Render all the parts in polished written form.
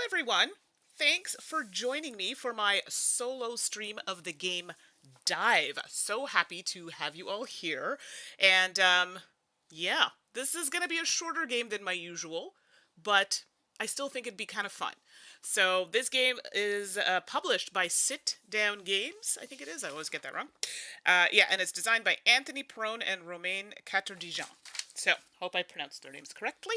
everyone. Thanks for joining me for my solo stream of the game Dive. So happy to have you all here. And yeah, this is going to be a shorter game than my usual, but I still think it'd be kind of fun. So this game is published by Sit Down Games. I think it is. I always get that wrong. Yeah, and it's designed by Anthony Perrone and Romain Caterdijan. So, hope I pronounced their names correctly.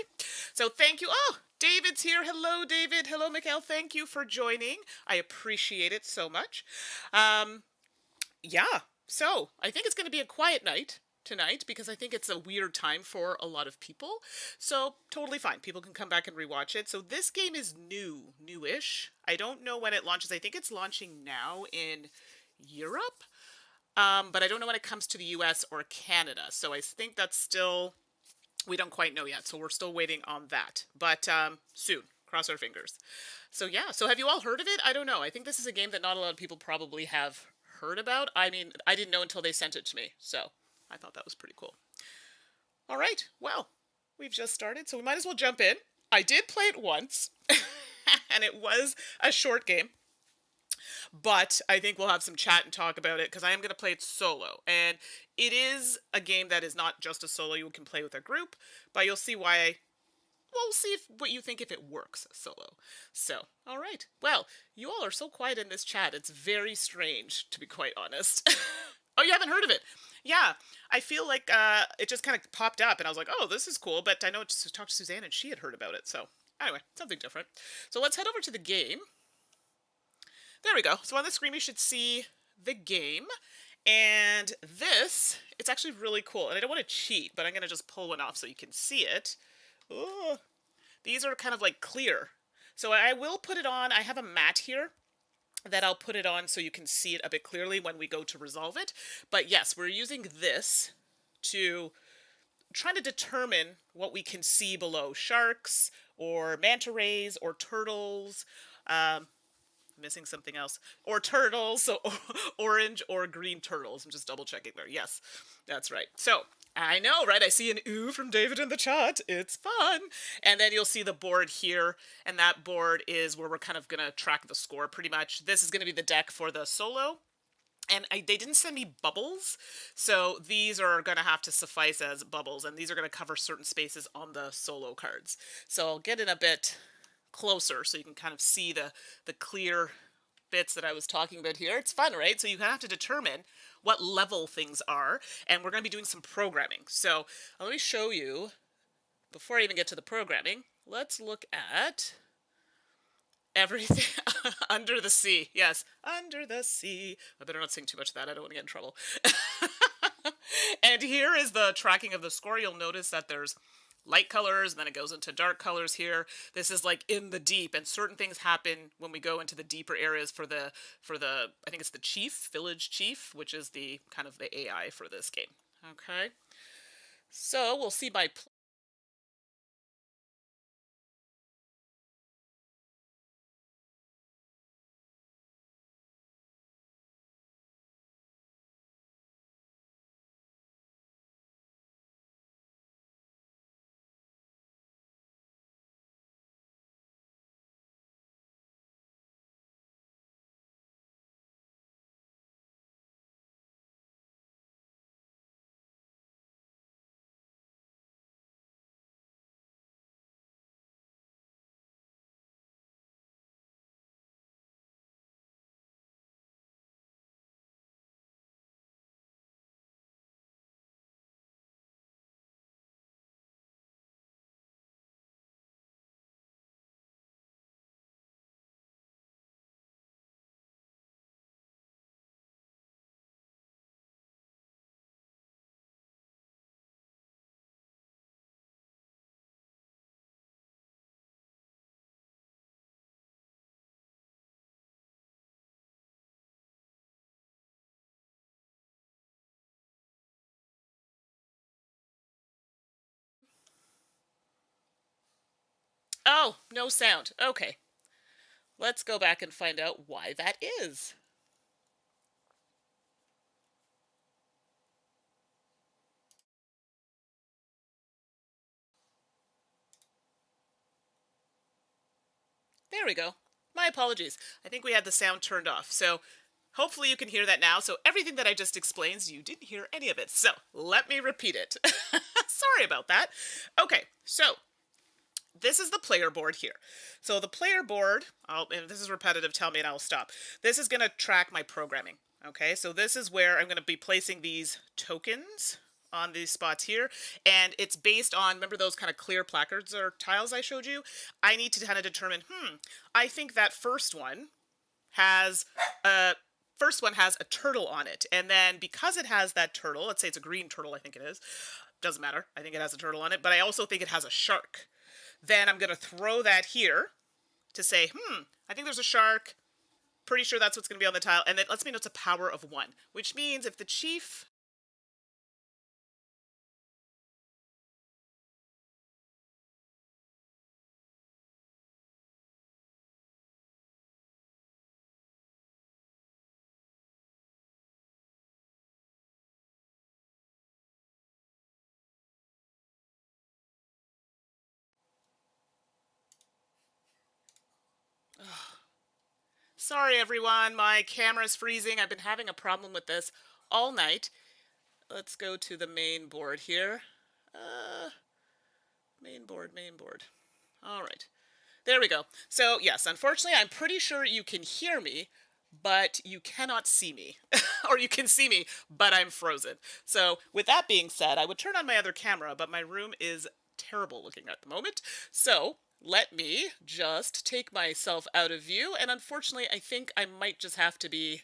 So, thank you. Oh, David's here. Hello, David. Hello, Mikhail. Thank you for joining. I appreciate it so much. Yeah, so I think it's going to be a quiet night tonight because I think it's a weird time for a lot of people. So, totally fine. People can come back and rewatch it. So, this game is newish. I don't know when it launches. I think it's launching now in Europe. But I don't know when it comes to the US or Canada. So, I think that's still we don't quite know yet, so we're still waiting on that. But soon, cross our fingers. So yeah, so have you all heard of it? I don't know. I think this is a game that not a lot of people probably have heard about. I mean, I didn't know until they sent it to me, so I thought that was pretty cool. All right, well, we've just started, so we might as well jump in. I did play it once, and it was a short game. But I think we'll have some chat and talk about it because I am going to play it solo. And it is a game that is not just a solo you can play with a group, but you'll see why. We'll see what you think if it works solo. So, all right. Well, you all are so quiet in this chat. It's very strange, to be quite honest. Oh, you haven't heard of it? Yeah, I feel like it just kind of popped up, and I was like, oh, this is cool. But I know to talk to Suzanne, and she had heard about it. So, anyway, something different. So let's head over to the game. There we go. So on the screen, you should see the game. And this, it's actually really cool. And I don't want to cheat, but I'm going to just pull one off so you can see it. Ooh, these are kind of like clear. So I will put it on. I have a mat here that I'll put it on so you can see it a bit clearly when we go to resolve it. But yes, we're using this to try to determine what we can see below sharks or manta rays or turtles. Missing something else. Or turtles, so orange or green turtles. I'm just double checking there. Yes, that's right. So, I know, right? I see an ooh from David in the chat. It's fun. And then you'll see the board here, and that board is where we're kind of going to track the score pretty much. This is going to be the deck for the solo. And they didn't send me bubbles, so these are going to have to suffice as bubbles, and these are going to cover certain spaces on the solo cards. So I'll get in a bit closer so you can kind of see the clear bits that I was talking about here. It's fun, right? So you have to determine what level things are, and we're going to be doing some programming. So let me show you, before I even get to the programming, let's look at everything under the sea. Yes, under the sea. I better not sing too much of that. I don't want to get in trouble. And here is the tracking of the score. You'll notice that there's light colors, and then it goes into dark colors here. This is like in the deep, and certain things happen when we go into the deeper areas for the I think it's the chief, village chief, which is the kind of the AI for this game. Okay. So we'll see by oh, no sound. Okay. Let's go back and find out why that is. There we go. My apologies. I think we had the sound turned off. So hopefully you can hear that now. So everything that I just explained, you didn't hear any of it. So let me repeat it. Sorry about that. Okay, so this is the player board here. So the player board, and this is repetitive, tell me and I'll stop. This is going to track my programming. Okay, so this is where I'm going to be placing these tokens on these spots here, and it's based on, remember those kind of clear placards or tiles I showed you? I need to kind of determine, I think that first one has a turtle on it, and then because it has that turtle, let's say it's a green turtle, I think it is, doesn't matter, I think it has a turtle on it, but I also think it has a shark. Then I'm going to throw that here to say, I think there's a shark, pretty sure that's what's going to be on the tile, and it lets me know it's a power of 1, which means if the chief... Sorry everyone, my camera's freezing. I've been having a problem with this all night. Let's go to the main board here. Main board. All right. There we go. So yes, unfortunately, I'm pretty sure you can hear me, but you cannot see me. Or you can see me, but I'm frozen. So with that being said, I would turn on my other camera, but my room is terrible looking at the moment. So let me just take myself out of view, and unfortunately, I think I might just have to be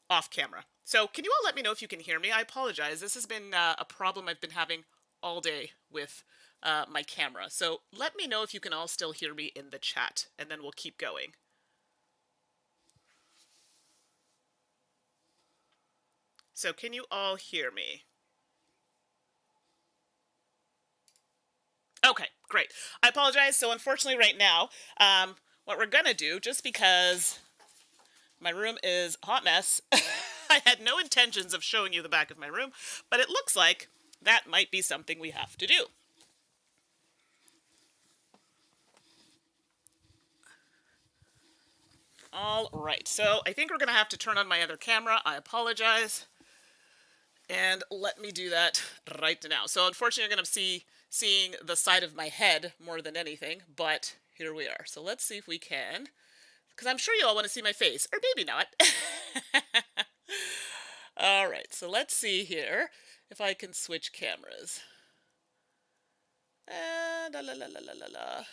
off camera. So can you all let me know if you can hear me? I apologize. This has been a problem I've been having all day with my camera. So let me know if you can all still hear me in the chat, and then we'll keep going. So can you all hear me? Okay, great. I apologize. So unfortunately right now, what we're going to do, just because my room is a hot mess, I had no intentions of showing you the back of my room, but it looks like that might be something we have to do. All right, so I think we're going to have to turn on my other camera. I apologize. And let me do that right now. So unfortunately, you're going to be seeing the side of my head more than anything, but here we are. So let's see if we can, because I'm sure you all want to see my face, or maybe not. All right, so let's see here if I can switch cameras. La la la la la la la.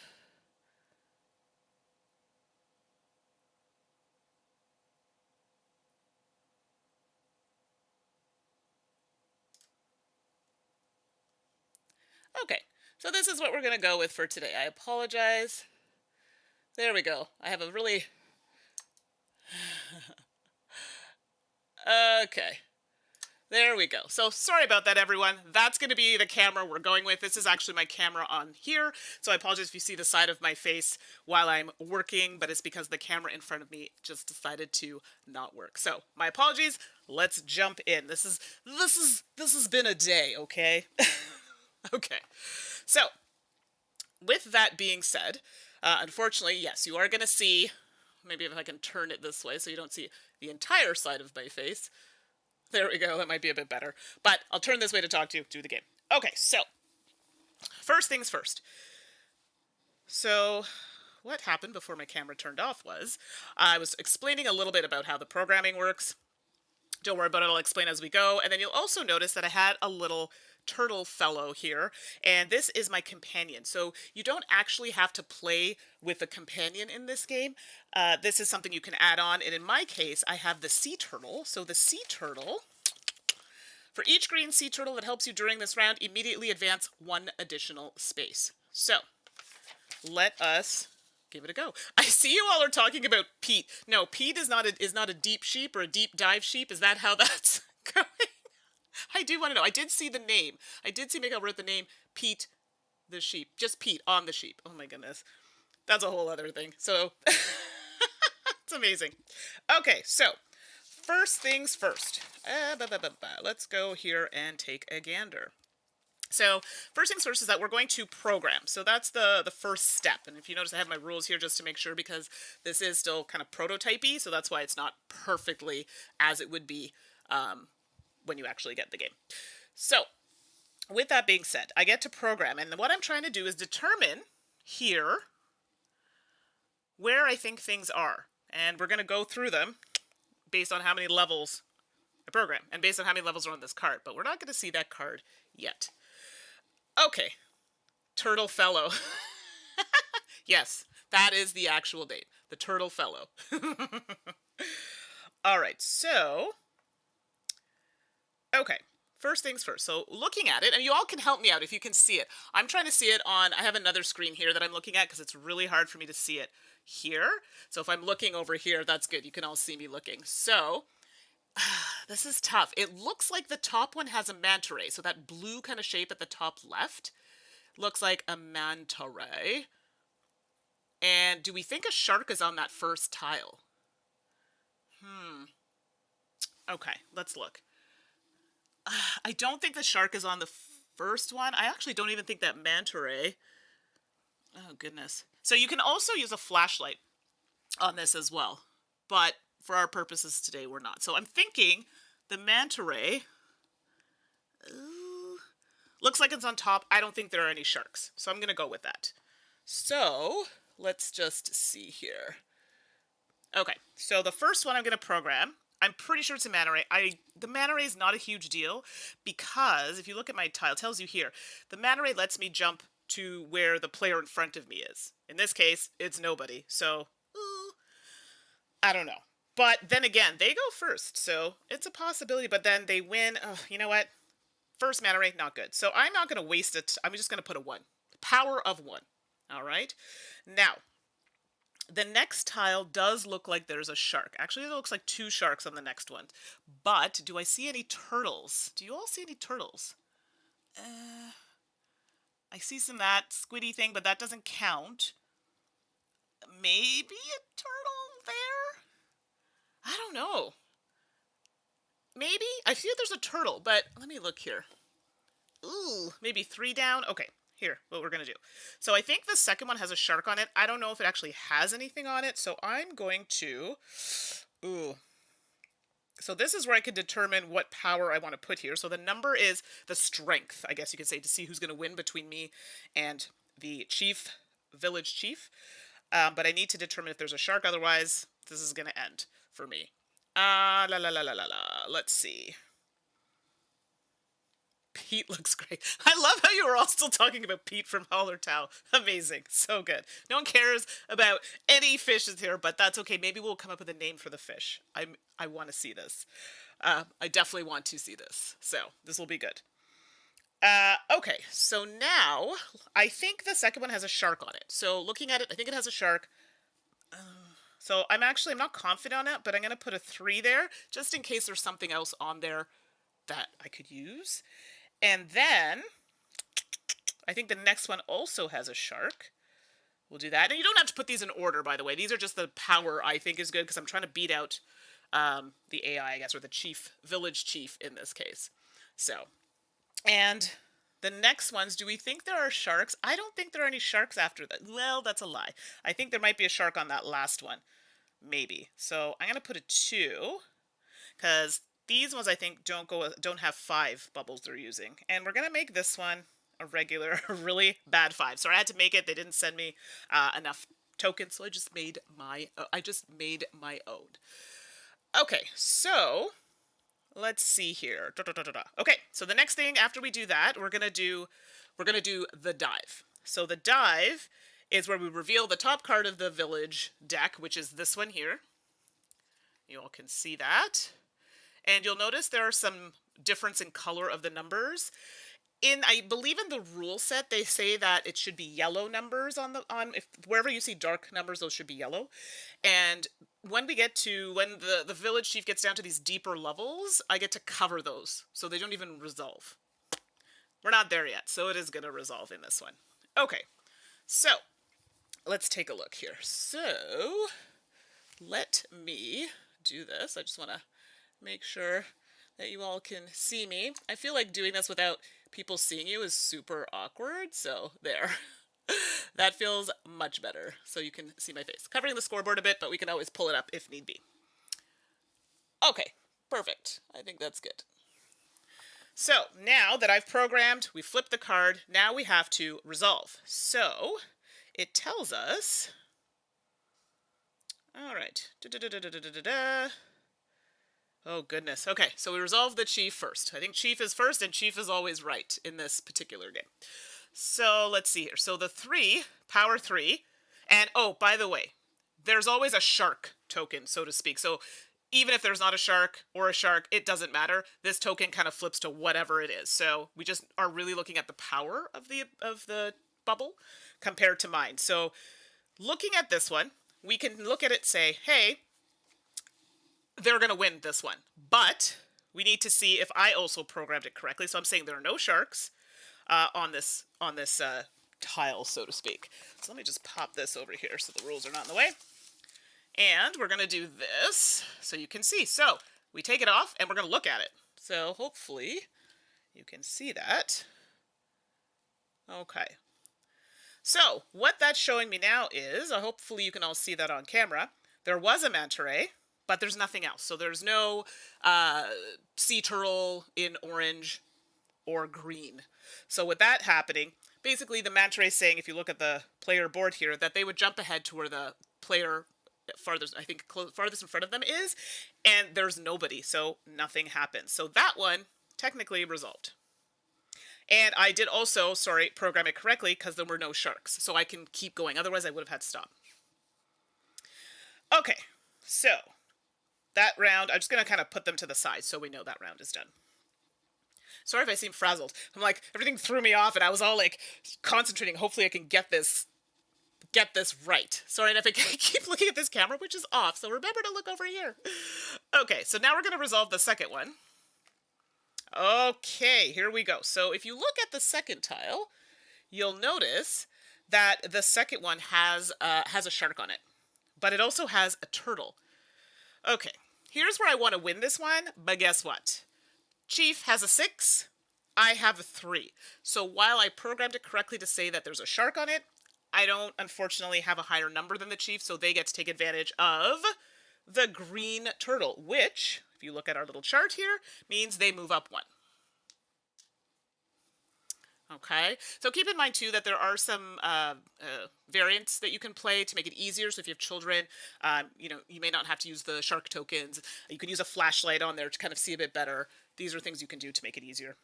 Okay, so this is what we're going to go with for today. I apologize. There we go. I have a really... Okay. There we go. So sorry about that, everyone. That's going to be the camera we're going with. This is actually my camera on here. So I apologize if you see the side of my face while I'm working, but it's because the camera in front of me just decided to not work. So my apologies. Let's jump in. This has been a day, okay? Okay. So with that being said, unfortunately, yes, you are going to see, maybe if I can turn it this way so you don't see the entire side of my face. There we go, that might be a bit better. But I'll turn this way to talk to you, do the game. Okay, so, first things first. So, what happened before my camera turned off was, I was explaining a little bit about how the programming works. Don't worry about it, I'll explain as we go. And then you'll also notice that I had a little turtle fellow here, and this is my companion. So you don't actually have to play with a companion in this game. This is something you can add on, and in my case, I have the sea turtle. So the sea turtle, for each green sea turtle that helps you during this round, immediately advance 1 additional space. So let us give it a go. I see you all are talking about Pete. No, Pete is not a deep sheep or a deep dive sheep. Is that how that's going? I do want to know. I did see the name. I did see Miguel wrote the name Pete the sheep. Just Pete on the sheep. Oh my goodness. That's a whole other thing. So, it's amazing. Okay, so, first things first. Let's go here and take a gander. So first things first is that we're going to program. So that's the first step. And if you notice, I have my rules here just to make sure, because this is still kind of prototypey. So that's why it's not perfectly as it would be when you actually get the game. So with that being said, I get to program. And what I'm trying to do is determine here where I think things are. And we're going to go through them based on how many levels I program and based on how many levels are on this card. But we're not going to see that card yet. Okay, Turtle Fellow. Yes, that is the actual date. The Turtle Fellow. All right, so, okay, first things first. So looking at it, and you all can help me out if you can see it. I'm trying to see it on, I have another screen here that I'm looking at because it's really hard for me to see it here. So if I'm looking over here, that's good. You can all see me looking. So this is tough. It looks like the top one has a manta ray. So that blue kind of shape at the top left looks like a manta ray. And do we think a shark is on that first tile? Okay, let's look. I don't think the shark is on the first one. I actually don't even think that manta ray. Oh, goodness. So you can also use a flashlight on this as well. But for our purposes today, we're not. So I'm thinking the manta ray looks like it's on top. I don't think there are any sharks. So I'm going to go with that. So let's just see here. Okay, so the first one I'm going to program, I'm pretty sure it's a manta ray. The manta ray is not a huge deal because if you look at my tile, it tells you here, the manta ray lets me jump to where the player in front of me is. In this case, it's nobody. So, I don't know. But then again, they go first, so it's a possibility. But then they win. Oh, you know what? First manta ray, not good. So I'm not going to waste it. I'm just going to put a 1. Power of 1. All right? Now, the next tile does look like there's a shark. Actually, it looks like 2 sharks on the next one. But do I see any turtles? Do you all see any turtles? I see some that squiddy thing, but that doesn't count. Maybe a turtle there? I don't know. Maybe? I feel there's a turtle, but let me look here. Ooh, maybe 3 down? Okay, here, what we're going to do. So I think the second one has a shark on it. I don't know if it actually has anything on it, so I'm going to... Ooh. So this is where I can determine what power I want to put here. So the number is the strength, I guess you could say, to see who's going to win between me and the chief, village chief. But I need to determine if there's a shark, otherwise this is going to end for me. Let's see. Pete looks great. I love how you were all still talking about Pete from Hallertau. Amazing. So good. No one cares about any fishes here, but that's okay. Maybe we'll come up with a name for the fish. I want to see this. I definitely want to see this. So this will be good. Okay, so now I think the second one has a shark on it. So looking at it, I think it has a shark. So I'm not confident on it, but I'm going to put a 3 there just in case there's something else on there that I could use. And then I think the next one also has a shark. We'll do that. And you don't have to put these in order, by the way. These are just the power I think is good because I'm trying to beat out the AI, I guess, or the chief, village chief in this case. So, and the next ones, do we think there are sharks? I don't think there are any sharks after that. Well, that's a lie. I think there might be a shark on that last one. Maybe. So I'm going to put a 2 because these ones I think don't have 5 bubbles they're using. And we're going to make this one a regular, really bad 5. So I had to make it. They didn't send me enough tokens, so I just made my own. Okay, so let's see here. Okay, so the next thing after we do that, we're gonna do the dive. So the dive is where we reveal the top card of the village deck, which is this one here. You all can see that. And you'll notice there are some difference in color of the numbers. I believe in the rule set, they say that it should be yellow numbers wherever you see dark numbers, those should be yellow. And when the village chief gets down to these deeper levels, I get to cover those, so they don't even resolve. We're not there yet, so it is going to resolve in this one. Okay, so let's take a look here. So let me do this. I just want to make sure that you all can see me. I feel like doing this without people seeing you is super awkward. So there. That feels much better. So you can see my face. Covering the scoreboard a bit, but we can always pull it up if need be. Okay, perfect. I think that's good. So now that I've programmed, we flip the card. Now we have to resolve. So it tells us, all right. Oh, goodness. Okay, so we resolve the chief first. I think chief is first, and chief is always right in this particular game. So let's see here. So the 3, power 3, and oh, by the way, there's always a shark token, so to speak. So even if there's not a shark or a shark, it doesn't matter. This token kind of flips to whatever it is. So we just are really looking at the power of the bubble compared to mine. So looking at this one, we can look at it and say, hey, they're going to win this one. But we need to see if I also programmed it correctly. So I'm saying there are no sharks on this tile, so to speak. So let me just pop this over here so the rules are not in the way. And we're going to do this so you can see. So we take it off and we're going to look at it. So hopefully you can see that. Okay. So what that's showing me now is, hopefully you can all see that on camera, there was a manta ray, but there's nothing else. So there's no sea turtle in orange or green. So with that happening, basically the manta ray is saying, if you look at the player board here, that they would jump ahead to where the player farthest, I think farthest in front of them is, and there's nobody, so nothing happens. So that one technically resolved. And I did also, program it correctly because there were no sharks, so I can keep going. Otherwise I would have had to stop. Okay, so that round, I'm just going to kind of put them to the side so we know that round is done. Sorry if I seem frazzled. I'm like, everything threw me off and I was all like concentrating. Hopefully I can get this right. Sorry, and if I keep looking at this camera, which is off, so remember to look over here. Okay, so now we're going to resolve the second one. Okay, here we go. So if you look at the second tile, you'll notice that the second one has a shark on it, but it also has a turtle. Okay, here's where I want to win this one, but guess what? Chief has a 6, I have a 3. So while I programmed it correctly to say that there's a shark on it, I don't, unfortunately, have a higher number than the chief, so they get to take advantage of the green turtle, which, if you look at our little chart here, means they move up 1. Okay, so keep in mind, too, that there are some variants that you can play to make it easier. So if you have children, you may not have to use the shark tokens. You can use a flashlight on there to kind of see a bit better. These are things you can do to make it easier.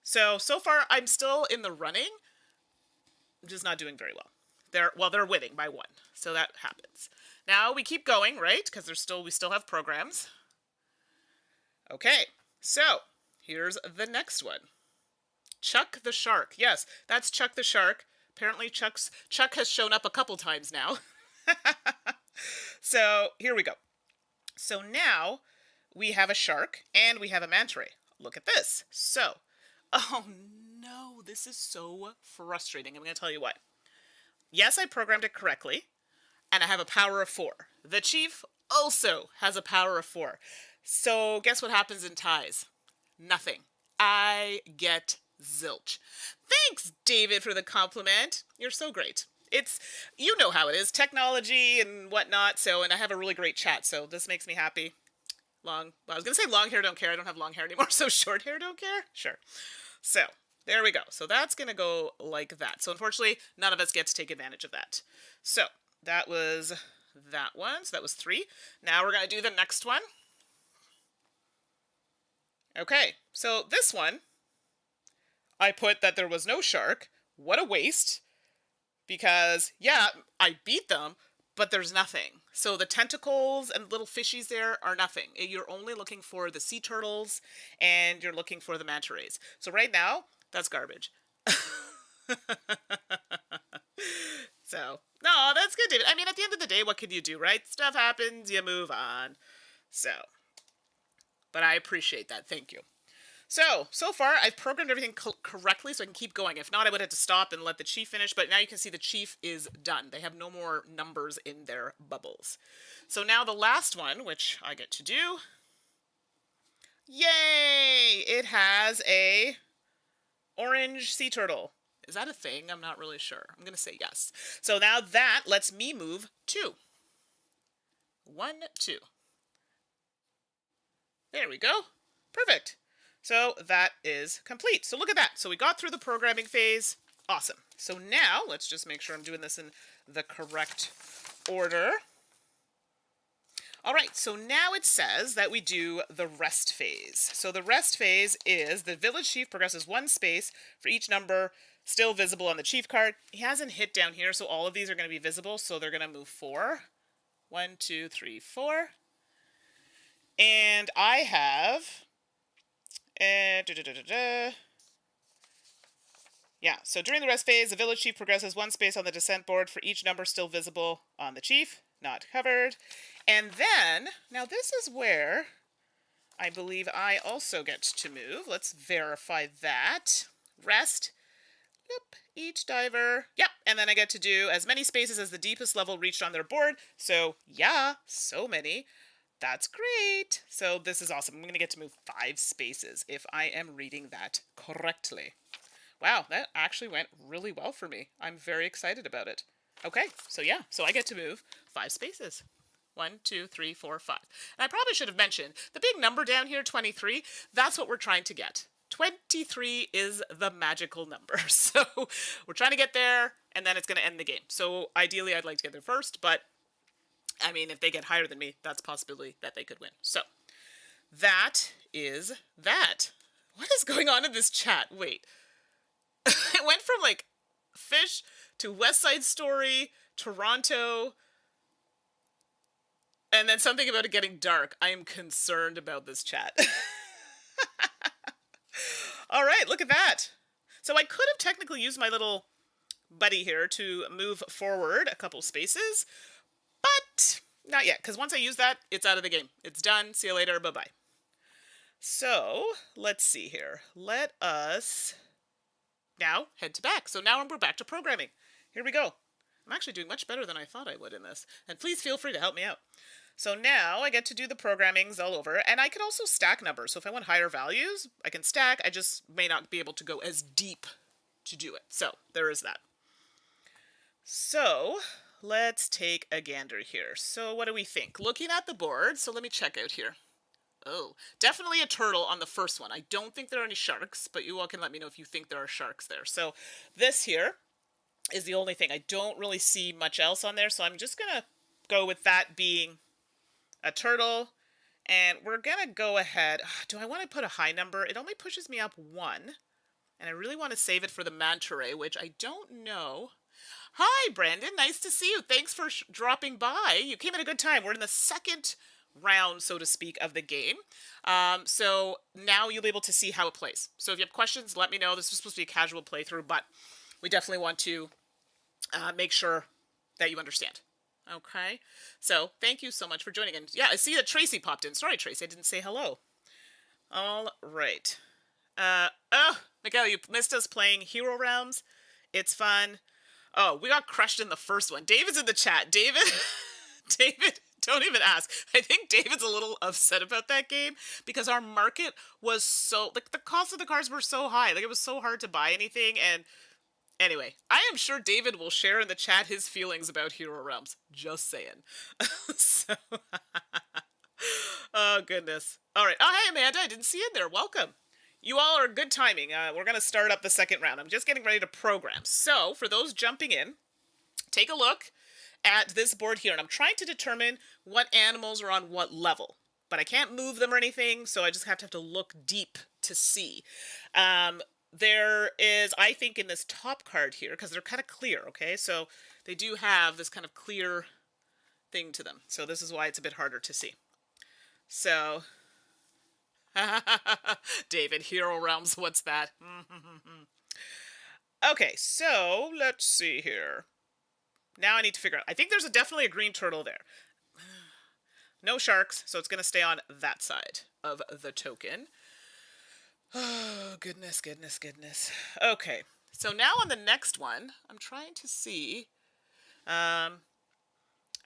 So far, I'm still in the running. I'm just not doing very well. They're winning by 1, so that happens. Now we keep going, right? Because we still have programs. Okay, so here's the next one. Chuck the shark. Yes, that's Chuck the shark. Apparently Chuck has shown up a couple times now. So here we go. So now we have a shark and we have a manta ray. Look at this. So, oh no, this is so frustrating. I'm going to tell you why. Yes, I programmed it correctly, and I have a power of 4. The chief also has a power of 4. So guess what happens in ties? Nothing. I get zilch. Thanks, David, for the compliment. You're so great. You know how it is, technology and whatnot, and I have a really great chat, so this makes me happy. I was going to say long hair don't care. I don't have long hair anymore, so short hair don't care? Sure. So there we go. So that's going to go like that. So unfortunately, none of us get to take advantage of that. So that was that one. So that was 3. Now we're going to do the next one. Okay, so this one, I put that there was no shark. What a waste. Because, yeah, I beat them, but there's nothing. So the tentacles and little fishies there are nothing. You're only looking for the sea turtles and you're looking for the manta rays. So right now, that's garbage. So, no, that's good, David. I mean, at the end of the day, what can you do, right? Stuff happens, you move on. So, but I appreciate that. Thank you. So far, I've programmed everything correctly so I can keep going. If not, I would have to stop and let the chief finish, but now you can see the chief is done. They have no more numbers in their bubbles. So now the last one, which I get to do. Yay! It has a Orange sea turtle. Is that a thing? I'm not really sure. I'm going to say yes. So now that lets me move 2. 1, 2. There we go. Perfect. So that is complete. So look at that. So we got through the programming phase. Awesome. So now let's just make sure I'm doing this in the correct order. All right, so now it says that we do the rest phase. So the rest phase is the village chief progresses 1 space for each number still visible on the chief card. He hasn't hit down here, so all of these are going to be visible, so they're going to move 4. 1, 2, 3, 4. And I have... Yeah, so during the rest phase, the village chief progresses 1 space on the descent board for each number still visible on the chief, not covered. And then, now this is where I believe I also get to move. Let's verify that. Rest. Yep, each diver. Yep, and then I get to do as many spaces as the deepest level reached on their board. So, yeah, so many. That's great. So this is awesome. I'm going to get to move 5 spaces if I am reading that correctly. Wow, that actually went really well for me. I'm very excited about it. Okay, so yeah, so I get to move 5 spaces. 1, 2, 3, 4, 5. And I probably should have mentioned, the big number down here, 23, that's what we're trying to get. 23 is the magical number. So we're trying to get there, and then it's going to end the game. So ideally, I'd like to get there first, but I mean, if they get higher than me, that's a possibility that they could win. So that is that. What is going on in this chat? Wait. It went from like fish to West Side Story, Toronto, and then something about it getting dark. I am concerned about this chat. All right, look at that. So I could have technically used my little buddy here to move forward a couple spaces, but not yet, because once I use that, it's out of the game. It's done. See you later. Bye-bye. So let's see here. Let us now head to back. So now we're back to programming. Here we go. I'm actually doing much better than I thought I would in this. And please feel free to help me out. So now I get to do the programmings all over. And I can also stack numbers. So if I want higher values, I can stack. I just may not be able to go as deep to do it. So there is that. So let's take a gander here. So what do we think? Looking at the board, so let me check out here. Oh, definitely a turtle on the first one. I don't think there are any sharks, but you all can let me know if you think there are sharks there. So this here is the only thing. I don't really see much else on there, so I'm just going to go with that being a turtle. And we're going to go ahead. Do I want to put a high number? It only pushes me up 1. And I really want to save it for the manta ray, which I don't know. Hi, Brandon. Nice to see you. Thanks for dropping by. You came at a good time. We're in the second round, so to speak, of the game. So now you'll be able to see how it plays. So if you have questions, let me know. This is supposed to be a casual playthrough, but we definitely want to make sure that you understand. Okay. So thank you so much for joining. And yeah, I see that Tracy popped in. Sorry, Tracy, I didn't say hello. All right. Oh, Miguel, you missed us playing Hero Realms. It's fun. Oh, we got crushed in the first one. David's in the chat. David, don't even ask. I think David's a little upset about that game because our market was so, like, the cost of the cards were so high. Like, it was so hard to buy anything. And anyway, I am sure David will share in the chat his feelings about Hero Realms. Just saying. So, oh, goodness. All right. Oh, hey, Amanda. I didn't see you in there. Welcome. You all are good timing. We're going to start up the second round. I'm just getting ready to program. So, for those jumping in, take a look at this board here. And I'm trying to determine what animals are on what level. But I can't move them or anything, so I just have to look deep to see. There is, I think, in this top card here, because they're kind of clear, okay? So, they do have this kind of clear thing to them. So, this is why it's a bit harder to see. So... David, Hero Realms, what's that? Okay, so let's see here. Now I need to figure out. I think there's definitely a green turtle there. No sharks, so it's going to stay on that side of the token. Oh, goodness, goodness, goodness. Okay, so now on the next one, I'm trying to see.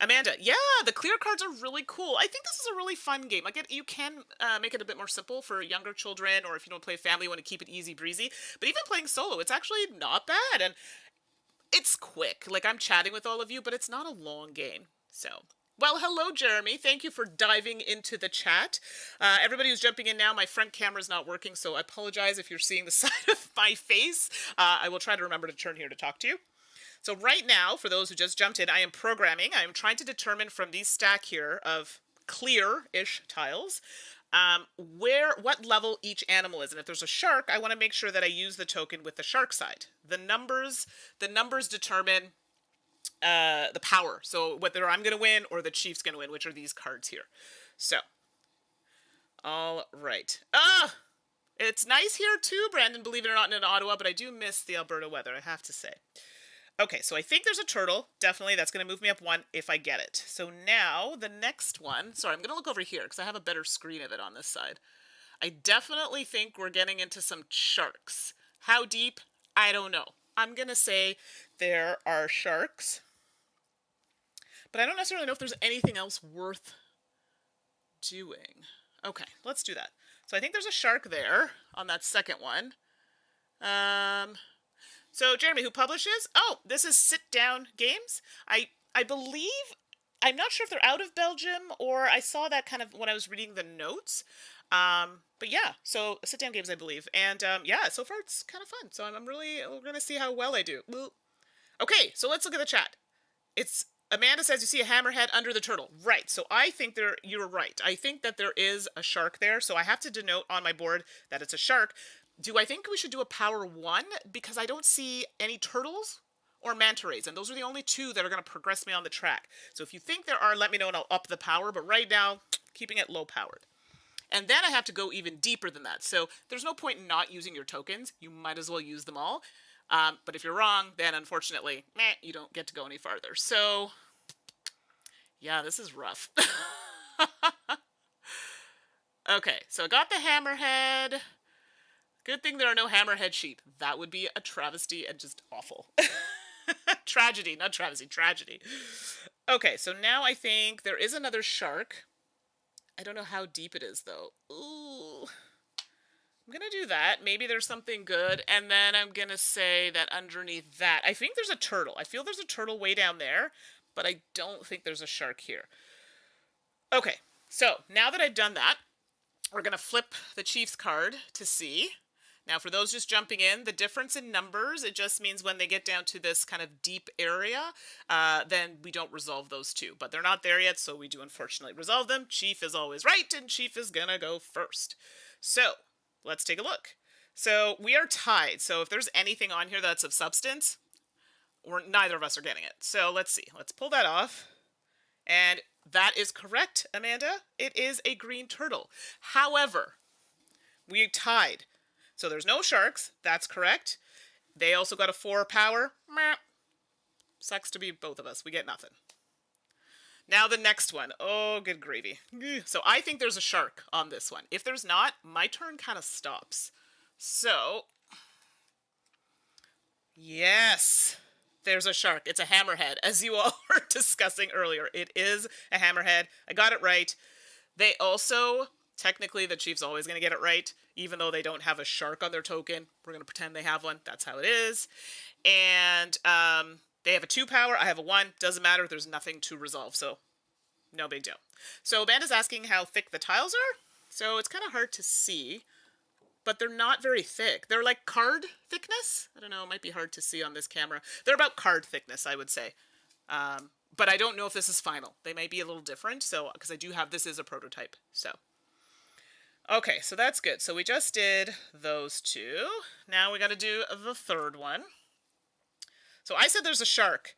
Amanda, yeah, the clear cards are really cool. I think this is a really fun game. Like, you can make it a bit more simple for younger children, or if you don't play family, you want to keep it easy breezy. But even playing solo, it's actually not bad, and it's quick. Like, I'm chatting with all of you, but it's not a long game. So, well, hello, Jeremy. Thank you for diving into the chat. Everybody who's jumping in now, my front camera's not working, so I apologize if you're seeing the side of my face. I will try to remember to turn here to talk to you. So right now, for those who just jumped in, I am programming. I am trying to determine from these stack here of clear-ish tiles what level each animal is. And if there's a shark, I want to make sure that I use the token with the shark side. The numbers determine the power. So whether I'm going to win or the chief's going to win, which are these cards here. So, all right. It's nice here too, Brandon, believe it or not, in Ottawa, but I do miss the Alberta weather, I have to say. Okay, so I think there's a turtle. Definitely, that's going to move me up one if I get it. So now, the next one... Sorry, I'm going to look over here because I have a better screen of it on this side. I definitely think we're getting into some sharks. How deep? I don't know. I'm going to say there are sharks. But I don't necessarily know if there's anything else worth doing. Okay, let's do that. So I think there's a shark there on that second one. So, Jeremy, who publishes? Oh, this is Sit Down Games. I believe, I'm not sure if they're out of Belgium, or I saw that kind of when I was reading the notes. But yeah, so Sit Down Games, I believe. And yeah, so far it's kind of fun. So we're going to see how well I do. Okay, so let's look at the chat. Amanda says you see a hammerhead under the turtle. Right, so I think you're right. I think that there is a shark there, so I have to denote on my board that it's a shark. Do I think we should do a power 1? Because I don't see any turtles or manta rays, and those are the only two that are going to progress me on the track. So if you think there are, let me know and I'll up the power, but right now, keeping it low powered. And then I have to go even deeper than that. So there's no point in not using your tokens. You might as well use them all. But if you're wrong, then unfortunately, you don't get to go any farther. So, yeah, this is rough. Okay, so I got the hammerhead. Good thing there are no hammerhead sheep. That would be a travesty and just awful. Tragedy, not travesty, tragedy. Okay, so now I think there is another shark. I don't know how deep it is, though. Ooh. I'm going to do that. Maybe there's something good. And then I'm going to say that underneath that, I think there's a turtle. I feel there's a turtle way down there, but I don't think there's a shark here. Okay, so now that I've done that, we're going to flip the Chiefs card to see. Now, for those just jumping in, the difference in numbers, it just means when they get down to this kind of deep area, then we don't resolve those two. But they're not there yet, so we do unfortunately resolve them. Chief is always right, and Chief is gonna go first. So, let's take a look. So, we are tied. So, if there's anything on here that's of substance, neither of us are getting it. So, let's see. Let's pull that off. And that is correct, Amanda. It is a green turtle. However, we tied. So there's no sharks. That's correct. They also got a 4 power. Meh. Sucks to be both of us. We get nothing. Now the next one. Oh, good gravy. So I think there's a shark on this one. If there's not, my turn kind of stops. So, yes, there's a shark. It's a hammerhead, as you all were discussing earlier. It is a hammerhead. I got it right. They also... Technically, the Chief's always going to get it right, even though they don't have a shark on their token. We're going to pretend they have one. That's how it is. And they have a 2 power. I have a 1. Doesn't matter. There's nothing to resolve, so no big deal. So Amanda's asking how thick the tiles are. So it's kind of hard to see, but they're not very thick. They're like card thickness. I don't know. It might be hard to see on this camera. They're about card thickness, I would say. But I don't know if this is final. They might be a little different, so because I do have, this is a prototype, so... Okay, so that's good. So we just did those two. Now we got to do the third one. So I said there's a shark,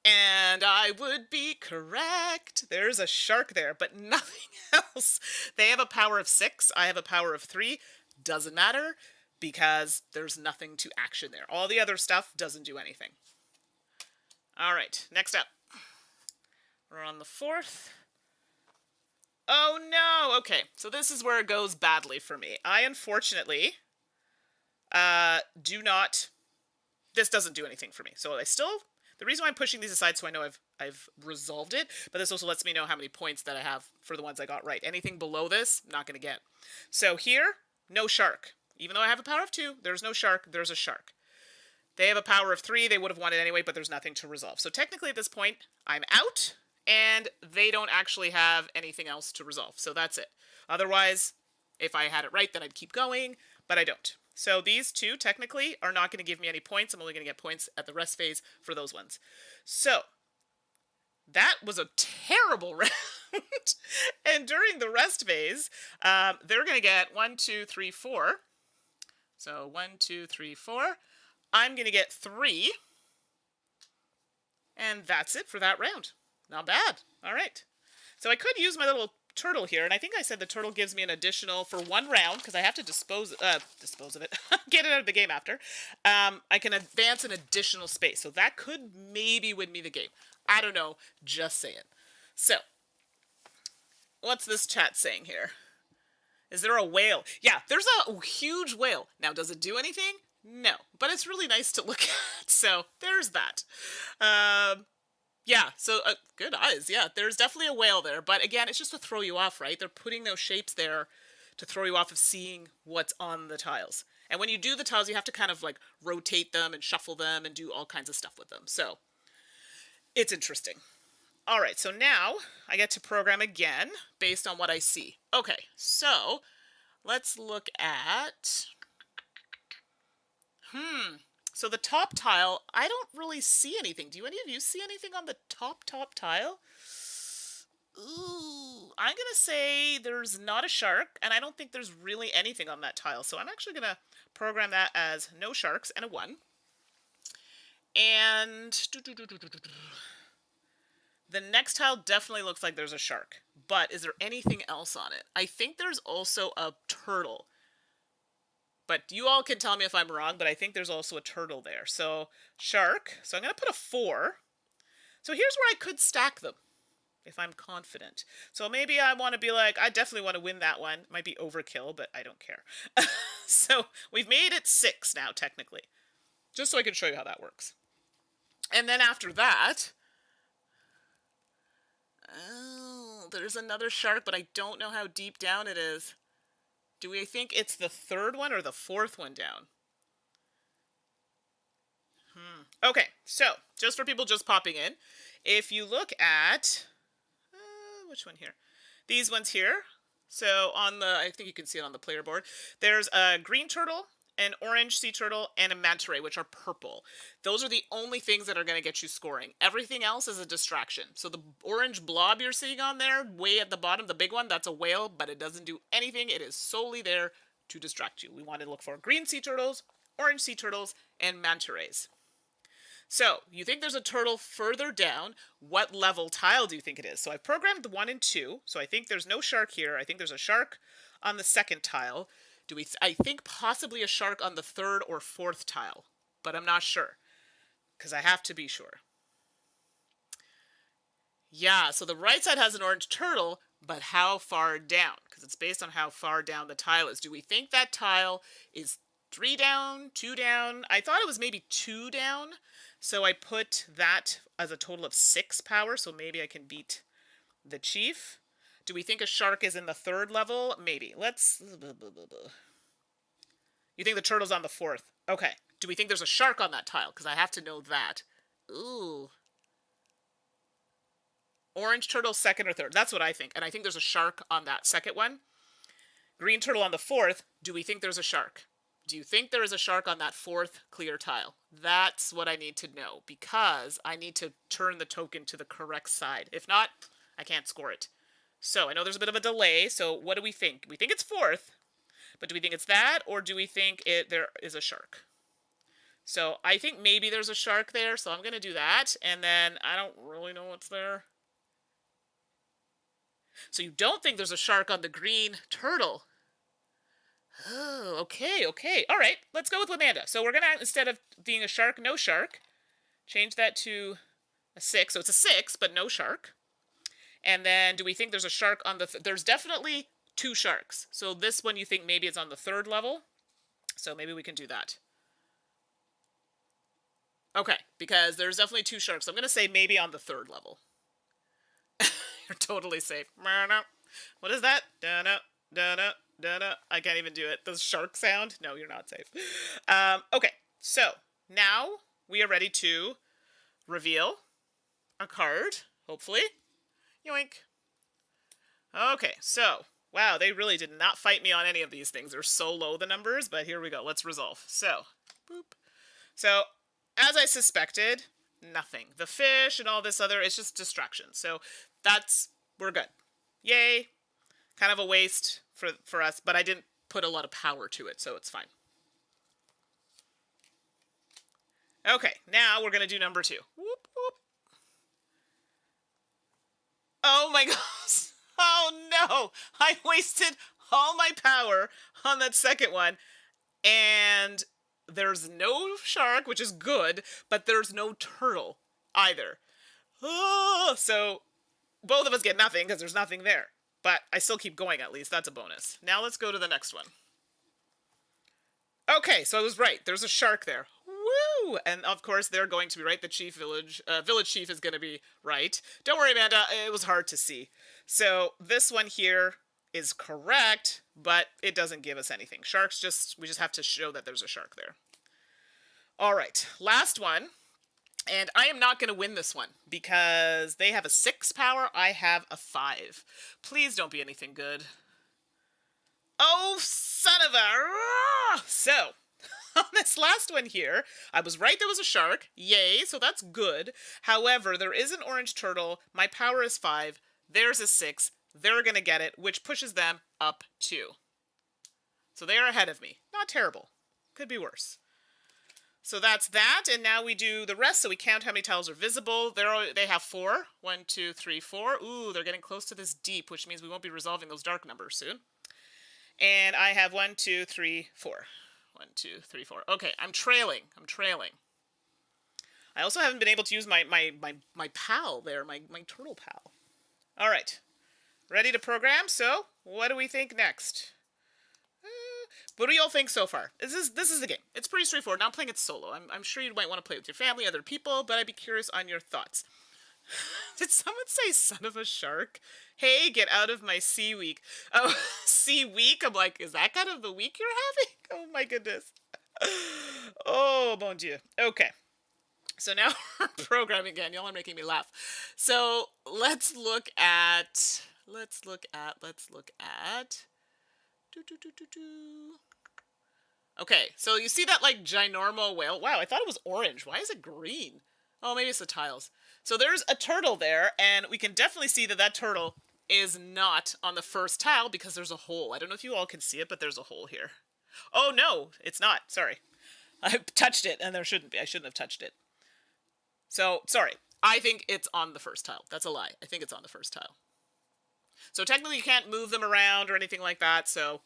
and I would be correct. There's a shark there, but nothing else. They have a power of 6. I have a power of 3. Doesn't matter because there's nothing to action there. All the other stuff doesn't do anything. All right, next up. We're on the 4th. Oh no! Okay, so this is where it goes badly for me. I unfortunately do not... This doesn't do anything for me. So the reason why I'm pushing these aside so I know I've resolved it. But this also lets me know how many points that I have for the ones I got right. Anything below this, not going to get. So here, no shark. Even though I have a power of 2, there's no shark, there's a shark. They have a power of 3, they would have won it anyway, but there's nothing to resolve. So technically at this point, I'm out, and they don't actually have anything else to resolve. So that's it. Otherwise, if I had it right, then I'd keep going, but I don't. So these two, technically, are not going to give me any points. I'm only going to get points at the rest phase for those ones. So, that was a terrible round. And during the rest phase, they're going to get 1, 2, 3, 4. So 1, 2, 3, 4. I'm going to get 3. And that's it for that round. Not bad. All right. So I could use my little turtle here, and I think I said the turtle gives me an additional, for 1 round, because I have to dispose of it, get it out of the game after, I can advance an additional space. So that could maybe win me the game. I don't know. Just saying. So, what's this chat saying here? Is there a whale? Yeah, there's a huge whale. Now, does it do anything? No, but it's really nice to look at. So, there's that. Yeah, so good eyes. Yeah, there's definitely a whale there. But again, it's just to throw you off, right? They're putting those shapes there to throw you off of seeing what's on the tiles. And when you do the tiles, you have to kind of like rotate them and shuffle them and do all kinds of stuff with them. So, it's interesting. All right, so now I get to program again based on what I see. Okay, so let's look at... So the top tile, I don't really see anything. Do any of you see anything on the top tile? Ooh, I'm going to say there's not a shark, and I don't think there's really anything on that tile. So I'm actually going to program that as no sharks and a 1. And the next tile definitely looks like there's a shark. But is there anything else on it? I think there's also a turtle. But you all can tell me if I'm wrong, but I think there's also a turtle there. So, shark. So I'm going to put a 4. So here's where I could stack them, if I'm confident. So maybe I want to be like, I definitely want to win that one. Might be overkill, but I don't care. So we've made it 6 now, technically. Just so I can show you how that works. And then after that... Oh, there's another shark, but I don't know how deep down it is. Do we think it's the 3rd one or the 4th one down? Okay, so, just for people just popping in, if you look at, which one here? These ones here. So, on the, I think you can see it on the player board, there's a green turtle, an orange sea turtle, and a manta ray, which are purple. Those are the only things that are going to get you scoring. Everything else is a distraction. So the orange blob you're seeing on there, way at the bottom, the big one, that's a whale, but it doesn't do anything. It is solely there to distract you. We want to look for green sea turtles, orange sea turtles, and manta rays. So, you think there's a turtle further down. What level tile do you think it is? So I've programmed the 1 and 2. So I think there's no shark here. I think there's a shark on the 2nd tile. I think possibly a shark on the 3rd or 4th tile, but I'm not sure, because I have to be sure. Yeah, so the right side has an orange turtle, but how far down? Because it's based on how far down the tile is. Do we think that tile is 3 down, 2 down? I thought it was maybe 2 down, so I put that as a total of 6 power, so maybe I can beat the chief. Do we think a shark is in the 3rd level? Maybe. Let's... You think the turtle's on the 4th. Okay. Do we think there's a shark on that tile? Because I have to know that. Ooh. Orange turtle, 2nd or 3rd. That's what I think. And I think there's a shark on that 2nd one. Green turtle on the 4th. Do we think there's a shark? Do you think there is a shark on that 4th clear tile? That's what I need to know. Because I need to turn the token to the correct side. If not, I can't score it. So, I know there's a bit of a delay, so what do we think? We think it's 4th, but do we think it's that, or do we think there is a shark? So, I think maybe there's a shark there, so I'm going to do that, and then I don't really know what's there. So, you don't think there's a shark on the green turtle? Oh, okay, okay. All right, let's go with Amanda. So, we're going to, instead of being a shark, no shark, change that to a 6. So, it's a 6, but no shark. And then, do we think there's a shark on the... There's definitely 2 sharks. So this one you think maybe it's on the 3rd level. So maybe we can do that. Okay, because there's definitely two sharks. I'm going to say maybe on the third level. You're totally safe. What is that? Da-na, da-na, da-na. I can't even do it. The shark sound? No, you're not safe. Okay, so now we are ready to reveal a card, hopefully. Yoink. Okay, so, wow, they really did not fight me on any of these things. They're so low, the numbers, but here we go. Let's resolve. So, boop. So, as I suspected, nothing. The fish and all this other, it's just distraction. So, we're good. Yay. Kind of a waste for us, but I didn't put a lot of power to it, so it's fine. Okay, now we're going to do number 2. Whoop, whoop. Oh my gosh. Oh no. I wasted all my power on that second one. And there's no shark, which is good, but there's no turtle either. Oh, so both of us get nothing because there's nothing there. But I still keep going at least. That's a bonus. Now let's go to the next one. Okay, so I was right. There's a shark there. Woo! And of course they're going to be right. The chief village chief is going to be right. Don't worry, Amanda. It was hard to see. So this one here is correct, but it doesn't give us anything. We just have to show that there's a shark there. All right, last one. And I am not going to win this one because they have a 6 power. I have a 5. Please don't be anything good. Oh, son of a... So, on this last one here, I was right, there was a shark. Yay, so that's good. However, there is an orange turtle. My power is 5. There's a 6. They're going to get it, which pushes them up 2. So they are ahead of me. Not terrible. Could be worse. So that's that, and now we do the rest, so we count how many tiles are visible. They have 4. 1, 2, 3, 4. Ooh, they're getting close to this deep, which means we won't be resolving those dark numbers soon. And I have 1, 2, 3, 4. 1, 2, 3, 4. Okay, I'm trailing. I also haven't been able to use my pal there, my turtle pal. All right, ready to program. So, what do we think next? What do y'all think so far? This is the game. It's pretty straightforward. Now I'm playing it solo. I'm sure you might want to play with your family, other people, but I'd be curious on your thoughts. Did someone say son of a shark? Hey, get out of my sea week. Oh, sea week? I'm like, is that kind of the week you're having? Oh my goodness. Oh, mon Dieu. Okay. So now we're programming again. Y'all are making me laugh. So let's look at... Okay, so you see that like ginormo whale? Wow, I thought it was orange. Why is it green? Oh, maybe it's the tiles. So there's a turtle there, and we can definitely see that that turtle is not on the first tile because there's a hole. I don't know if you all can see it, but there's a hole here. Oh, no, it's not. Sorry. I touched it, and there shouldn't be. I shouldn't have touched it. So, sorry. I think it's on the first tile. That's a lie. I think it's on the first tile. So technically you can't move them around or anything like that, so...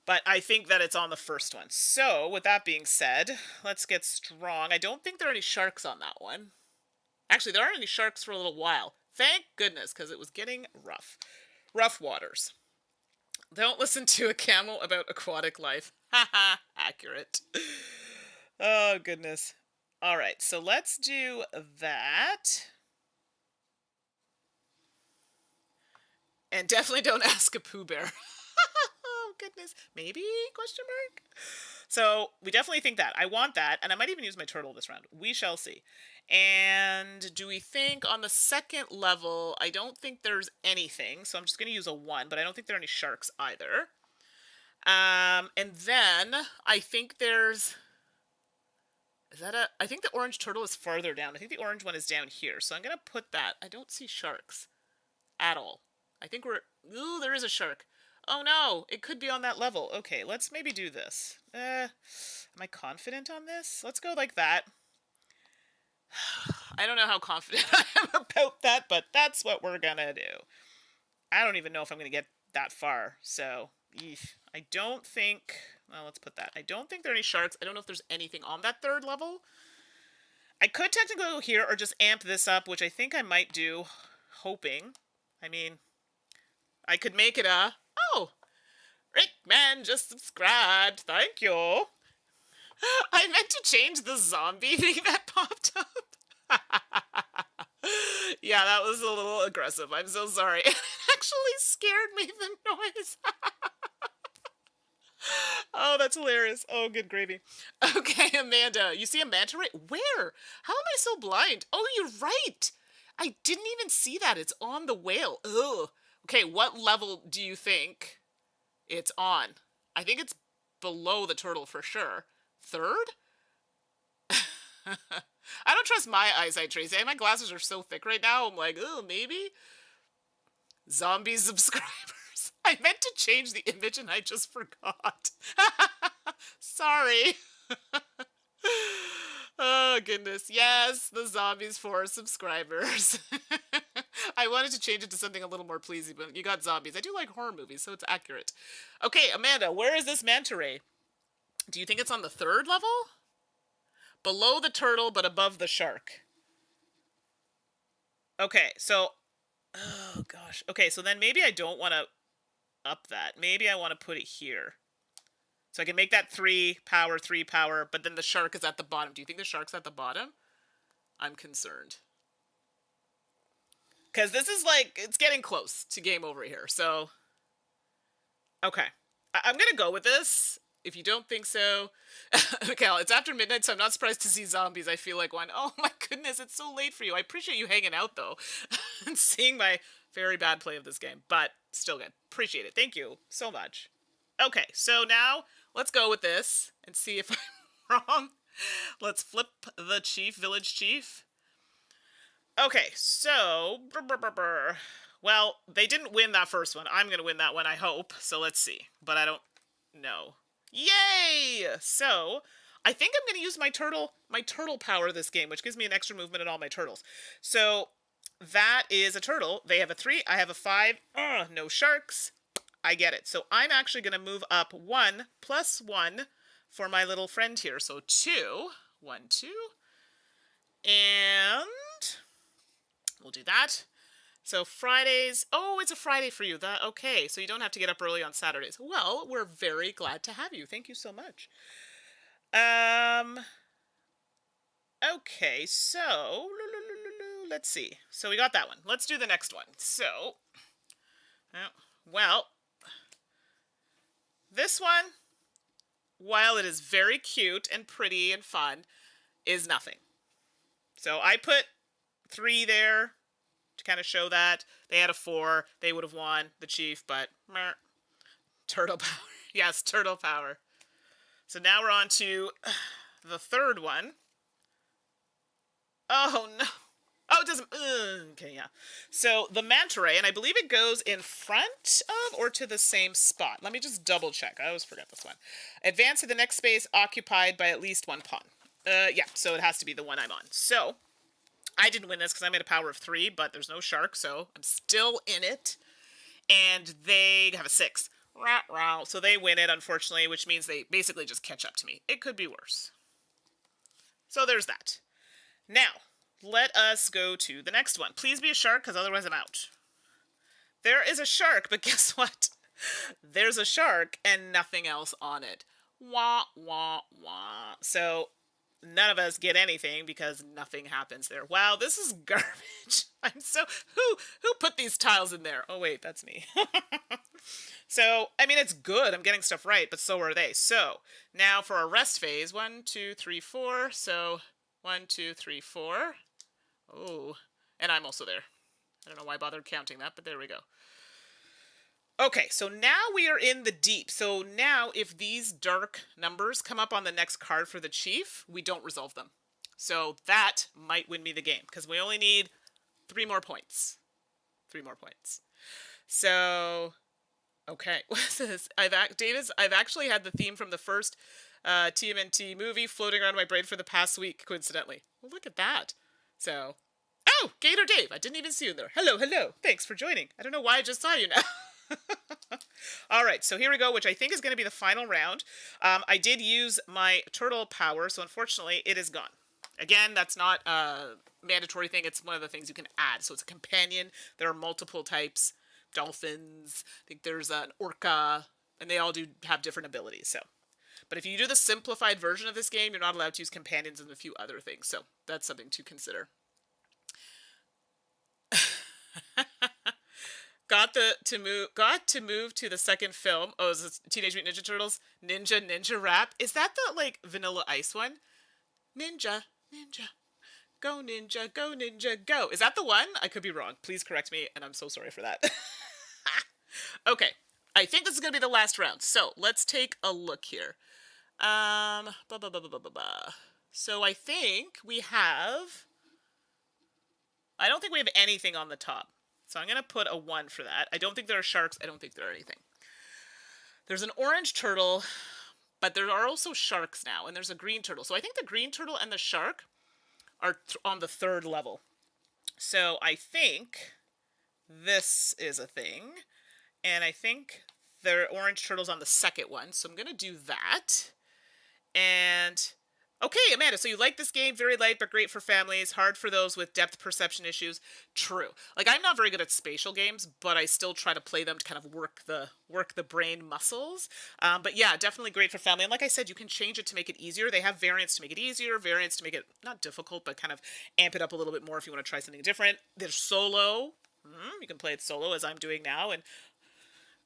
But I think that it's on the first one. So, with that being said, let's get strong. I don't think there are any sharks on that one. Actually, there aren't any sharks for a little while. Thank goodness, because it was getting rough. Rough waters. Don't listen to a camel about aquatic life. Haha, accurate. Oh, goodness. All right, so let's do that. And definitely don't ask a Pooh Bear. Oh, goodness. Maybe? Question mark? So, we definitely think that. I want that, and I might even use my turtle this round. We shall see. And do we think on the second level, I don't think there's anything, so I'm just going to use a 1, but I don't think there are any sharks either. And then, I think there's... I think the orange turtle is farther down. I think the orange one is down here, so I'm going to put that. I don't see sharks at all. I think ooh, there is a shark. Oh no, it could be on that level. Okay, let's maybe do this. Am I confident on this? Let's go like that. I don't know how confident I am about that, but that's what we're gonna do. I don't even know if I'm gonna get that far, so... I don't think... Well, let's put that. I don't think there are any sharks. I don't know if there's anything on that third level. I could technically go here or just amp this up, which I think I might do, hoping. I mean... I could make it a... Oh! Rickman just subscribed. Thank you. I meant to change the zombie thing that popped up. Yeah, that was a little aggressive. I'm so sorry. It actually scared me, the noise. Oh, that's hilarious. Oh, good gravy. Okay, Amanda, you see a manta ray? Where? How am I so blind? Oh, you're right. I didn't even see that. It's on the whale. Ugh. Okay, what level do you think it's on? I think it's below the turtle for sure. Third? I don't trust my eyesight, Tracy. My glasses are so thick right now. I'm like, oh, maybe? Zombie subscribers. I meant to change the image and I just forgot. Sorry. Oh, goodness. Yes, the zombies for subscribers. I wanted to change it to something a little more pleasing, but you got zombies. I do like horror movies, so it's accurate. Okay, Amanda, where is this manta ray? Do you think it's on the third level? Below the turtle, but above the shark. Okay, so... Oh, gosh. Okay, so then maybe I don't want to up that. Maybe I want to put it here. So I can make that 3 power, but then the shark is at the bottom. Do you think the shark's at the bottom? I'm concerned. Because this is like, it's getting close to game over here, so... Okay. I'm going to go with this. If you don't think so... Okay, it's after midnight, so I'm not surprised to see zombies. I feel like one. Oh my goodness, it's so late for you. I appreciate you hanging out, though. And seeing my very bad play of this game. But still good. Appreciate it. Thank you so much. Okay, so now let's go with this and see if I'm wrong. Let's flip the chief, village chief. Okay, so... Well, they didn't win that first one. I'm going to win that one, I hope. So let's see. But I don't know. Yay! So, I think I'm going to use my turtle power this game, which gives me an extra movement in all my turtles. So, that is a turtle. They have a 3, I have a 5. No sharks. I get it. So, I'm actually going to move up 1 plus 1 for my little friend here. So, 2. 1, 2. And we'll do that. So Fridays, oh, it's a Friday for you. Okay, so you don't have to get up early on Saturdays. Well, we're very glad to have you. Thank you so much. Okay, so, let's see. So we got that one. Let's do the next one. So, well, this one, while it is very cute and pretty and fun, is nothing. So I put 3 there to kind of show that. They had a 4. They would have won the chief, but meh. Turtle power. Yes, turtle power. So now we're on to the third one. Oh, no. Oh, it doesn't... okay, yeah. So the manta ray, and I believe it goes in front of or to the same spot. Let me just double check. I always forget this one. Advance to the next space occupied by at least 1 pawn. Yeah, so it has to be the one I'm on. So... I didn't win this because I made a power of 3, but there's no shark, so I'm still in it. And they have a 6. So they win it, unfortunately, which means they basically just catch up to me. It could be worse. So there's that. Now, let us go to the next one. Please be a shark, because otherwise I'm out. There is a shark, but guess what? There's a shark and nothing else on it. Wah, wah, wah. So... none of us get anything because nothing happens there. Wow, this is garbage. I'm so... Who put these tiles in there? Oh, wait, that's me. So, I mean, it's good. I'm getting stuff right, but so are they. So, now for our rest phase. 1, 2, 3, 4. So, 1, 2, 3, 4. Oh, and I'm also there. I don't know why I bothered counting that, but there we go. Okay, so now we are in the deep. So now if these dark numbers come up on the next card for the chief, we don't resolve them. So that might win me the game because we only need 3 more points. 3 more points. So, okay. What's this? I've actually had the theme from the first TMNT movie floating around my brain for the past week, coincidentally. Well, look at that. So, oh, Gator Dave. I didn't even see you in there. Hello, hello. Thanks for joining. I don't know why I just saw you now. All right, so here we go, which I think is going to be the final round. I did use my turtle power, so unfortunately it is gone. Again, that's not a mandatory thing. It's one of the things you can add. So it's a companion. There are multiple types. Dolphins. I think there's an orca, and they all do have different abilities. So, But if you do the simplified version of this game, you're not allowed to use companions and a few other things. So that's something to consider. Got to move to the second film. Oh, is this Teenage Mutant Ninja Turtles Ninja Rap? Is that the like Vanilla Ice one? Ninja, ninja, go ninja, go. Is that the one? I could be wrong. Please correct me, and I'm so sorry for that. Okay, I think this is gonna be the last round. So let's take a look here. So I think we have. I don't think we have anything on the top. So I'm going to put a 1 for that. I don't think there are sharks. I don't think there are anything. There's an orange turtle, but there are also sharks now, and there's a green turtle. So I think the green turtle and the shark are on the 3rd level. So I think this is a thing, and I think the orange turtle's on the 2nd one. So I'm going to do that. And okay, Amanda, so you like this game, very light but great for families, hard for those with depth perception issues. True. Like, I'm not very good at spatial games, but I still try to play them to kind of work the brain muscles. But yeah, definitely great for family. And like I said, you can change it to make it easier. They have variants to make it easier, variants to make it not difficult, but kind of amp it up a little bit more if you want to try something different. There's solo. You can play it solo, as I'm doing now, and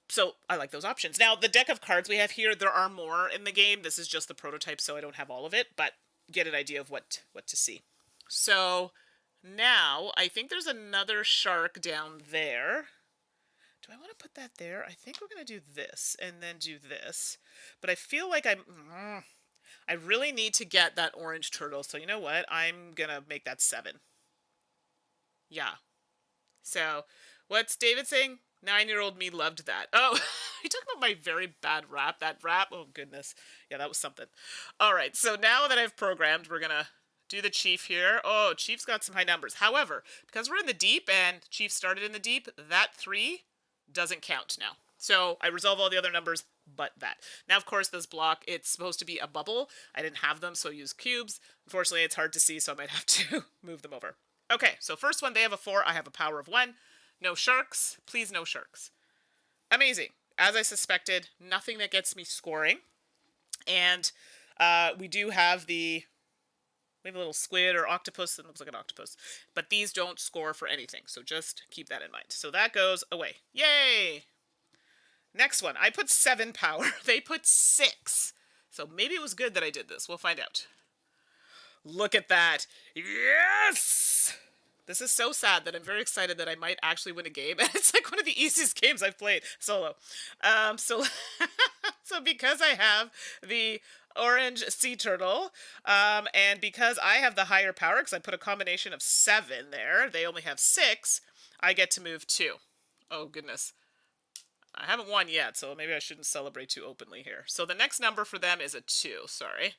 so I like those options. Now, the deck of cards we have here, there are more in the game. This is just the prototype, so I don't have all of it, but get an idea of what to see. So now I think there's another shark down there. Do I want to put that there? I think we're going to do this and then do this. But I feel like I really need to get that orange turtle. So you know what? I'm going to make that 7. Yeah. So what's David saying? 9-year-old me loved that. Oh, you talking about my very bad rap? That rap? Oh, goodness. Yeah, that was something. All right, so now that I've programmed, we're going to do the Chief here. Oh, Chief's got some high numbers. However, because we're in the deep and Chief started in the deep, that 3 doesn't count now. So I resolve all the other numbers but that. Now, of course, this block, it's supposed to be a bubble. I didn't have them, so I used cubes. Unfortunately, it's hard to see, so I might have to move them over. Okay, so first one, they have a 4. I have a power of 1. No sharks. Please, no sharks. Amazing. As I suspected, nothing that gets me scoring. And we do have we have a little squid or octopus that looks like an octopus. But these don't score for anything, so just keep that in mind. So that goes away. Yay! Next one. I put 7 power. They put 6. So maybe it was good that I did this. We'll find out. Look at that. Yes! This is so sad that I'm very excited that I might actually win a game. And it's like one of the easiest games I've played solo. So because I have the orange sea turtle, and because I have the higher power, because I put a combination of 7 there, they only have 6, I get to move 2. Oh, goodness. I haven't won yet, so maybe I shouldn't celebrate too openly here. So the next number for them is a 2, sorry.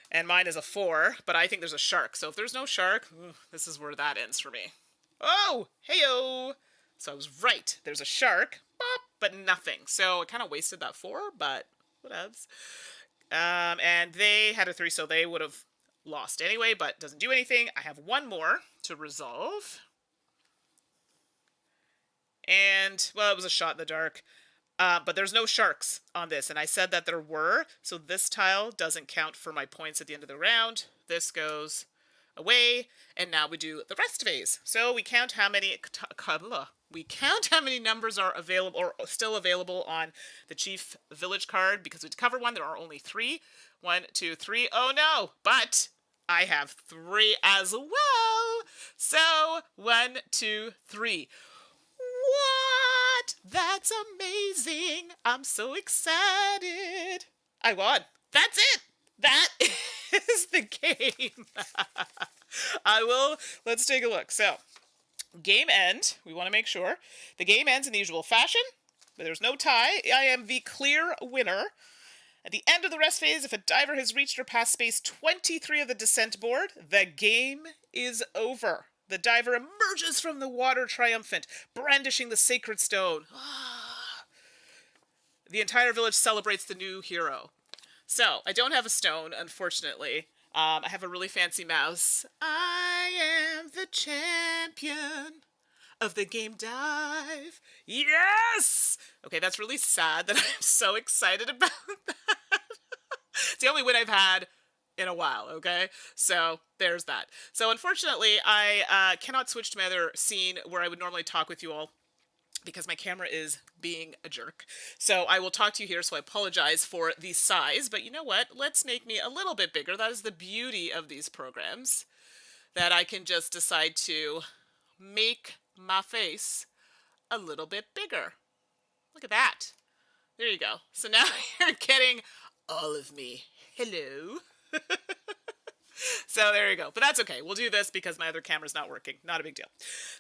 And mine is a 4, but I think there's a shark. So if there's no shark, this is where that ends for me. Oh, hey-o! So I was right. There's a shark, but nothing. So I kind of wasted that 4, but whatevs. And they had a 3, so they would have lost anyway, but doesn't do anything. I have 1 more to resolve. And, well, it was a shot in the dark. But there's no sharks on this, and I said that there were, so this tile doesn't count for my points at the end of the round. This goes away, and now we do the rest phase. So we count how many numbers are available or still available on the Chief Village card, because we covered one. There are only 3. 1, 2, 3. Oh no! But I have 3 as well. So 1, 2, 3. What? That's amazing. I'm so excited. I won. That's it. That is the game. Let's take a look. So, game end. We want to make sure. The game ends in the usual fashion, but there's no tie. I am the clear winner. At the end of the rest phase, if a diver has reached or passed space 23 of the descent board, the game is over. The diver emerges from the water triumphant, brandishing the sacred stone. The entire village celebrates the new hero. So, I don't have a stone, unfortunately. I have a really fancy mouse. I am the champion of the game dive. Yes! Okay, that's really sad that I'm so excited about that. It's the only win I've had in a while, okay? So there's that. So unfortunately, I cannot switch to my other scene where I would normally talk with you all because my camera is being a jerk. So I will talk to you here, so I apologize for the size, but you know what? Let's make me a little bit bigger. That is the beauty of these programs, that I can just decide to make my face a little bit bigger. Look at that. There you go. So now you're getting all of me. Hello. So there you go. But that's okay. We'll do this because my other camera's not working. Not a big deal.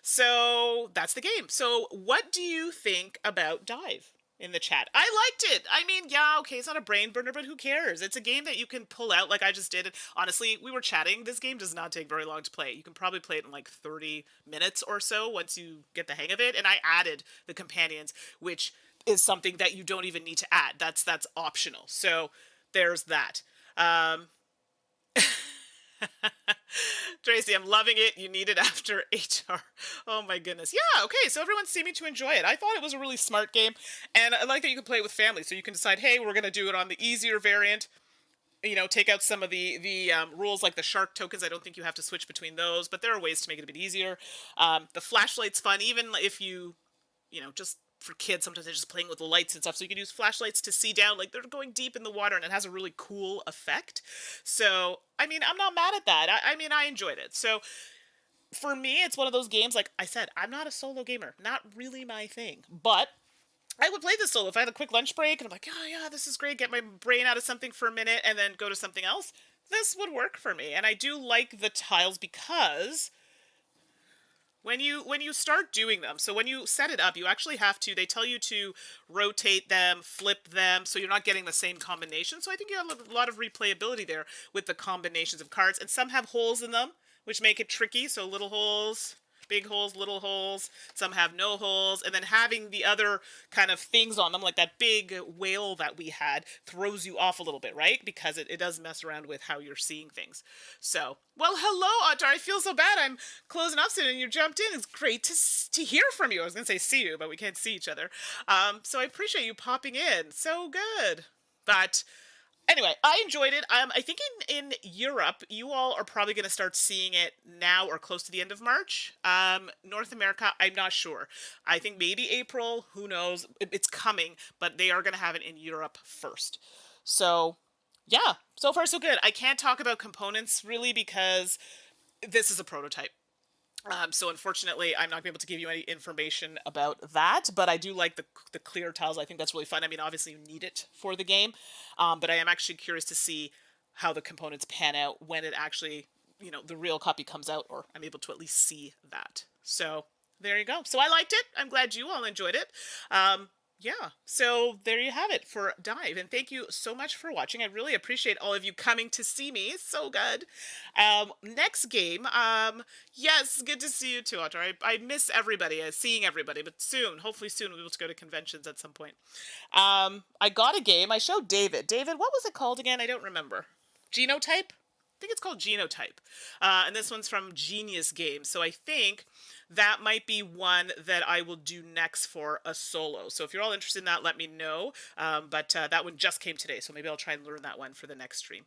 So that's the game. So what do you think about Dive in the chat? I liked it. I mean, yeah, okay, it's not a brain burner, but who cares? It's a game that you can pull out like I just did. And honestly, we were chatting. This game does not take very long to play. You can probably play it in like 30 minutes or so once you get the hang of it. And I added the companions, which is something that you don't even need to add. That's optional. So there's that. Tracy, I'm loving it. You need it after HR. Oh my goodness. Yeah, okay, so everyone's seeming to enjoy it. I thought it was a really smart game, and I like that you can play it with family, so you can decide, hey, we're going to do it on the easier variant, you know, take out some of the rules like the shark tokens. I don't think you have to switch between those, but there are ways to make it a bit easier. The flashlight's fun, even if you know, just for kids, sometimes they're just playing with the lights and stuff, so you can use flashlights to see down, like they're going deep in the water, and it has a really cool effect. So, I mean, I'm not mad at that. I mean, I enjoyed it. So, for me, it's one of those games, like I said, I'm not a solo gamer. Not really my thing. But I would play this solo if I had a quick lunch break, and I'm like, oh yeah, this is great, get my brain out of something for a minute, and then go to something else. This would work for me. And I do like the tiles because when you start doing them, so when you set it up, you actually have to, they tell you to rotate them, flip them, so you're not getting the same combination. So I think you have a lot of replayability there with the combinations of cards, and some have holes in them, which make it tricky. So little holes, big holes, little holes. Some have no holes, and then having the other kind of things on them, like that big whale that we had, throws you off a little bit, right? Because it does mess around with how you're seeing things. So, well, hello, Ottar. I feel so bad. I'm closing up soon, and you jumped in. It's great to hear from you. I was going to say see you, but we can't see each other. So I appreciate you popping in. So good. But anyway, I enjoyed it. I think in Europe, you all are probably going to start seeing it now or close to the end of March. North America, I'm not sure. I think maybe April. Who knows? It's coming, but they are going to have it in Europe first. So, yeah, so far so good. I can't talk about components really because this is a prototype. So unfortunately, I'm not going to be able to give you any information about that, but I do like the clear tiles. I think that's really fun. I mean, obviously you need it for the game, but I am actually curious to see how the components pan out when it actually, you know, the real copy comes out, or I'm able to at least see that. So there you go. So I liked it. I'm glad you all enjoyed it. Yeah, so there you have it for Dive, and thank you so much for watching. I really appreciate all of you coming to see me. So good. Next game, yes, good to see you too, Otter. I miss everybody, seeing everybody, but soon, hopefully soon, we'll be able to go to conventions at some point. I got a game. I showed David. David, what was it called again? I don't remember. Genotype? I think it's called Genotype. And this one's from Genius Games. So I think that might be one that I will do next for a solo. So if you're all interested in that, let me know. But that one just came today, so maybe I'll try and learn that one for the next stream.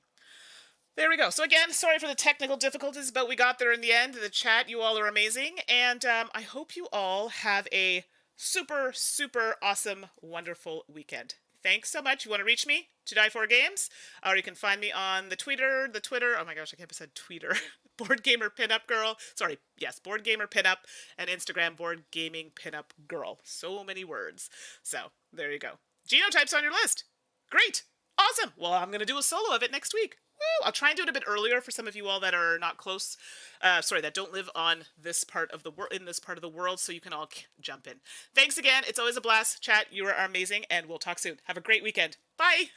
There we go. So again, sorry for the technical difficulties, but we got there in the end. The chat, you all are amazing. And I hope you all have a super, super awesome, wonderful weekend. Thanks so much. You want to reach me to Die For Games? Or you can find me on the Twitter, oh my gosh, I can't say Twitter. Board Gamer Pinup Girl. Sorry, yes, Board Gamer Pinup, and Instagram Board Gaming Pinup Girl. So many words. So there you go. Genotype's on your list. Great. Awesome. Well, I'm going to do a solo of it next week. Woo! I'll try and do it a bit earlier for some of you all that are not close, that don't live on this part of the in this part of the world, so you can all jump in. Thanks again. It's always a blast. Chat, you are amazing, and we'll talk soon. Have a great weekend. Bye.